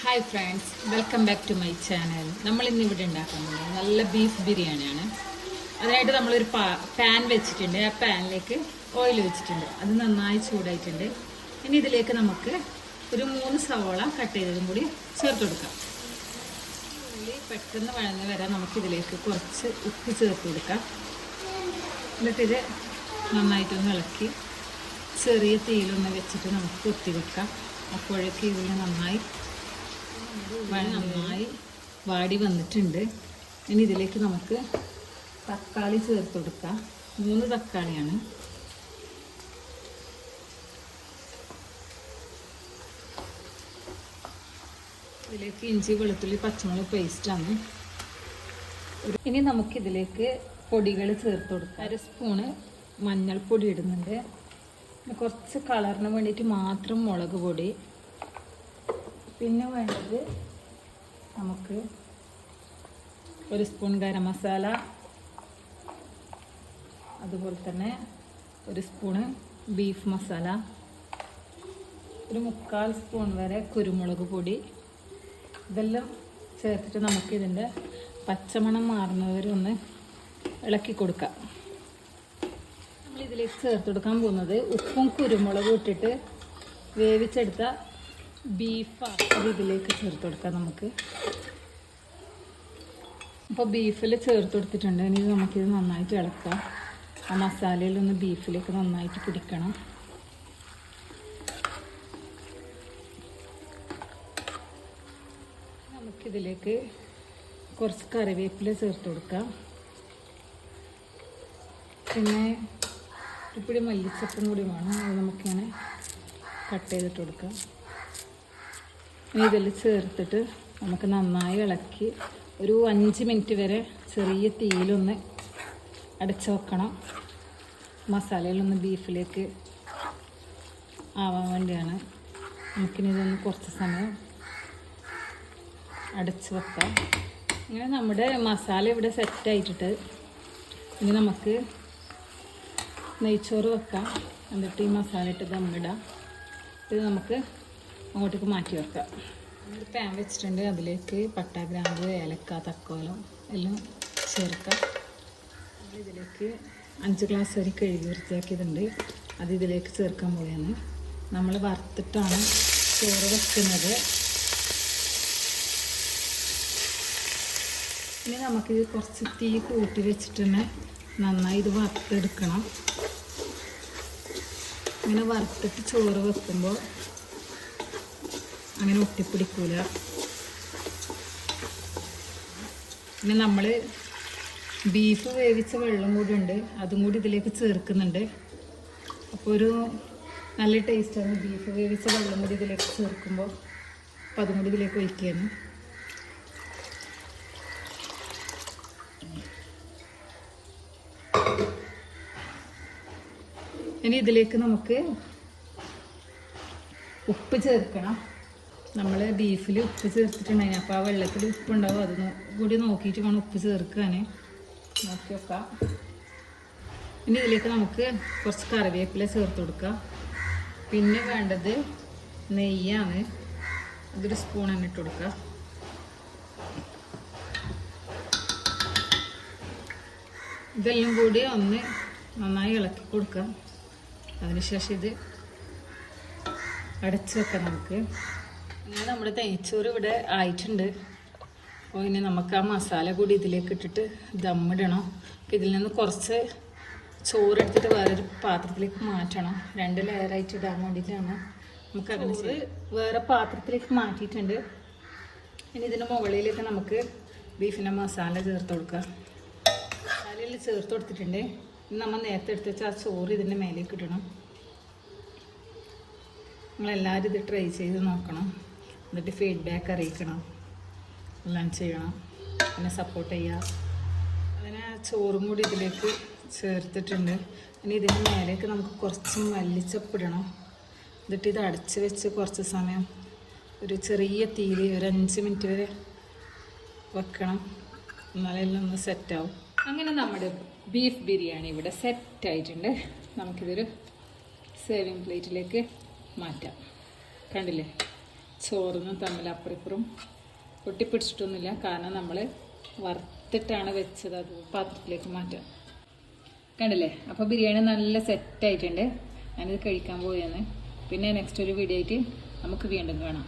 Hi friends, welcome back to my channel. നമ്മൾ ഇന്ന് ഇവിടെ ഉണ്ടാക്കാൻ പോകുന്നത് നല്ല ബീഫ് ബിരിയാണിയാണ്. അതിനായിട്ട് നമ്മളൊരു പാൻ വെച്ചിട്ടുണ്ട്. ആ പാനിലേക്ക് ഓയിൽ വെച്ചിട്ടുണ്ട്. അത് നന്നായി ചൂടായിട്ടുണ്ട്. ഇനി ഇതിലേക്ക് നമുക്ക് ഒരു 3 സവോള കട്ട് ചെയ്തതും കൂടി ചേർത്ത് കൊടുക്കാം. ഉള്ളി പെട്ടെന്ന് വഴന്ന് വരാൻ നമുക്കിതിലേക്ക് കുറച്ച് ഉപ്പ് ചേർത്ത് കൊടുക്കാം. എന്നിട്ടിത് നന്നായിട്ടൊന്ന് ഇളക്കി ചെറിയ തീയിലൊന്ന് വെച്ചിട്ട് നമുക്ക് കൊത്തി വെക്കാം. അപ്പോഴേക്ക് ഇതിൽ നന്നായി വാടി വന്നിട്ടുണ്ട്. ഇനി ഇതിലേക്ക് നമുക്ക് തക്കാളി ചേർത്ത് കൊടുക്കാം. 3 തക്കാളിയാണ്. ഇതിലേക്ക് ഇഞ്ചി വെളുത്തുള്ളി പച്ചമുളക് പേസ്റ്റാണ്. ഇനി നമുക്കിതിലേക്ക് പൊടികൾ ചേർത്ത് കൊടുക്കാം. 1 സ്പൂണ് മഞ്ഞൾപ്പൊടി ഇടുന്നുണ്ട്. കുറച്ച് കളറിന് വേണ്ടിയിട്ട് മാത്രം മുളക് പൊടി. പിന്നെ വേണ്ടത് നമുക്ക് 1 സ്പൂൺ ഗരം മസാല, അതുപോലെ തന്നെ 1 സ്പൂണ് ബീഫ് മസാല, ഒരു 1/4 സ്പൂൺ വരെ കുരുമുളക് പൊടി. ഇതെല്ലാം ചേർത്തിട്ട് നമുക്കിതിൻ്റെ പച്ചമണം മാറുന്നവരെ ഒന്ന് ഇളക്കി കൊടുക്കാം. നമ്മളിതിലേക്ക് ചേർത്ത് കൊടുക്കാൻ പോകുന്നത് ഉപ്പും കുരുമുളകും ഇട്ടിട്ട് വേവിച്ചെടുത്ത ബീഫാണ്. അത് ഇതിലേക്ക് ചേർത്ത് കൊടുക്കാം നമുക്ക്. അപ്പോൾ ബീഫിൽ ചേർത്ത് കൊടുത്തിട്ടുണ്ട്. ഇനി നമുക്കിത് നന്നായിട്ട് ഇളക്കാം. ആ മസാലയിലൊന്ന് ബീഫിലേക്ക് നന്നായിട്ട് പിടിക്കണം. നമുക്കിതിലേക്ക് കുറച്ച് കറിവേപ്പില ചേർത്ത് കൊടുക്കാം. പിന്നെ ഒരു പിടി മല്ലിച്ചപ്പും കൂടി വേണം. അത് നമുക്കിങ്ങനെ കട്ട് ചെയ്തിട്ട് കൊടുക്കാം. ഇതിൽ ചേർത്തിട്ട് നമുക്ക് നന്നായി ഇളക്കി ഒരു 5 മിനിറ്റ് വരെ ചെറിയ തീയിലൊന്ന് അടച്ച് വെക്കണം. മസാലയിലൊന്ന് ബീഫിലേക്ക് ആവാൻ വേണ്ടിയാണ്. നമുക്കിനി ഇതൊന്ന് കുറച്ച് സമയം അടച്ച് വെക്കാം. ഇങ്ങനെ നമ്മുടെ മസാല ഇവിടെ സെറ്റായിട്ടിട്ട് ഇനി നമുക്ക് നെയ്ച്ചോറ് വെക്കാം. എന്നിട്ട് ഈ മസാല ഇട്ട് ദമ്മിടാം. ഇത് നമുക്ക് അങ്ങോട്ടേക്ക് മാറ്റി വെക്കാം. ഒരു പാൻ വെച്ചിട്ടുണ്ട്. അതിലേക്ക് പട്ട, ഗ്രാമ്പ്, ഏലക്ക, തക്കോലം എല്ലാം ചേർക്കാം. ഇതിലേക്ക് 5 ഗ്ലാസ് അരി കഴുകി വൃത്തിയാക്കിയതുണ്ട്. അത് ഇതിലേക്ക് ചേർക്കാൻ പോവുകയാണ്. നമ്മൾ വറുത്തിട്ടാണ് ചോറ് വെക്കുന്നത്. ഇനി നമുക്കിത് കുറച്ച് തീ കൂട്ടി വെച്ചിട്ട് തന്നെ നന്നായി ഇത് വറുത്തെടുക്കണം. ഇങ്ങനെ വറുത്തിട്ട് ചോറ് വെക്കുമ്പോൾ അങ്ങനെ ഒട്ടിപ്പിടിക്കൂല. പിന്നെ നമ്മൾ ബീഫ് വേവിച്ച വെള്ളം കൂടി ഉണ്ട്. അതും കൂടി ഇതിലേക്ക് ചേർക്കുന്നുണ്ട്. അപ്പോൾ ഒരു നല്ല ടേസ്റ്റാണ് ബീഫ് വേവിച്ച വെള്ളം കൂടി ഇതിലേക്ക് ചേർക്കുമ്പോൾ. അപ്പോൾ അതും കൂടി ഇതിലേക്ക് ഒഴിക്കുകയാണ്. ഇനി ഇതിലേക്ക് നമുക്ക് ഉപ്പ് ചേർക്കണം. നമ്മൾ ബീഫിൽ ഉപ്പ് ചേർത്തിട്ടുണ്ടായിന്. അപ്പോൾ ആ വെള്ളത്തിൽ ഉപ്പുണ്ടാവും. അത് കൂടി നോക്കിയിട്ട് വേണം ഉപ്പ് ചേർക്കാൻ. നോക്കി വെക്കാം. ഇനി ഇതിലേക്ക് നമുക്ക് കുറച്ച് കറിവേപ്പില ചേർത്ത് കൊടുക്കാം. പിന്നെ വേണ്ടത് നെയ്യാണ്. അതൊരു സ്പൂൺ തന്നെ ഇട്ട് കൊടുക്കുക. ഇതെല്ലാം കൂടി ഒന്ന് നന്നായി ഇളക്കി കൊടുക്കാം. അതിനുശേഷം ഇത് അടച്ച് വെക്കാം നമുക്ക്. അങ്ങനെ നമ്മുടെ നെയ്ച്ചോറ് ഇവിടെ ആയിട്ടുണ്ട്. അപ്പോൾ ഇനി നമുക്ക് ആ മസാല കൂടി ഇതിലേക്ക് ഇട്ടിട്ട് ദമ്മിടണം. അപ്പോൾ ഇതിൽ നിന്ന് കുറച്ച് ചോറെടുത്തിട്ട് വേറൊരു പാത്രത്തിലേക്ക് മാറ്റണം. 2 ലെയറായിട്ട് ഇടാൻ വേണ്ടിയിട്ടാണ്. നമുക്ക് അങ്ങനെ വേറെ പാത്രത്തിലേക്ക് മാറ്റിയിട്ടുണ്ട്. ഇനി ഇതിന് മുകളിലേക്ക് നമുക്ക് ബീഫിൻ്റെ മസാല ചേർത്ത് കൊടുക്കാം. മസാലയിൽ ചേർത്ത് കൊടുത്തിട്ടുണ്ട്. ഇനി നമ്മൾ നേരത്തെ എടുത്ത് വെച്ചാൽ ആ ചോറ് ഇതിൻ്റെ മേലേക്ക് ഇടണം. നിങ്ങളെല്ലാവരും ഇത് ട്രൈ ചെയ്ത് നോക്കണം. എന്നിട്ട് ഫീഡ്ബാക്ക് അറിയിക്കണം. എല്ലാം ചെയ്യണം. പിന്നെ സപ്പോർട്ട് ചെയ്യുക. അതിന് ചോറും കൂടി ഇതിലേക്ക് ചേർത്തിട്ടുണ്ട്. ഇനി ഇതിന് മേലേക്ക് നമുക്ക് കുറച്ച് മല്ലിച്ചപ്പിടണം. എന്നിട്ട് ഇത് അടച്ച് വെച്ച് കുറച്ച് സമയം ഒരു ചെറിയ തീയിൽ ഒരു 5 മിനിറ്റ് വരെ വെക്കണം. എന്നാലെല്ലാം ഒന്ന് സെറ്റാവും. അങ്ങനെ നമ്മുടെ ബീഫ് ബിരിയാണി ഇവിടെ സെറ്റായിട്ടുണ്ട്. നമുക്കിതൊരു സെർവിങ് പ്ലേറ്റിലേക്ക് മാറ്റാം. കണ്ടില്ലേ, ചോറൊന്നും തമ്മിൽ അപ്പുറപ്പുറം പൊട്ടിപ്പിടിച്ചിട്ടൊന്നുമില്ല, കാരണം നമ്മൾ വറുത്തിട്ടാണ് വെച്ചത്. അത് പാത്രത്തിലേക്ക് മാറ്റാം. കണ്ടില്ലേ? അപ്പോൾ ബിരിയാണി നല്ല സെറ്റായിട്ടുണ്ട്. ഞാനിത് കഴിക്കാൻ പോയെന്ന്. പിന്നെ നെക്സ്റ്റ് ഒരു വീഡിയോ ആയിട്ട് നമുക്ക് വീണ്ടും കാണാം.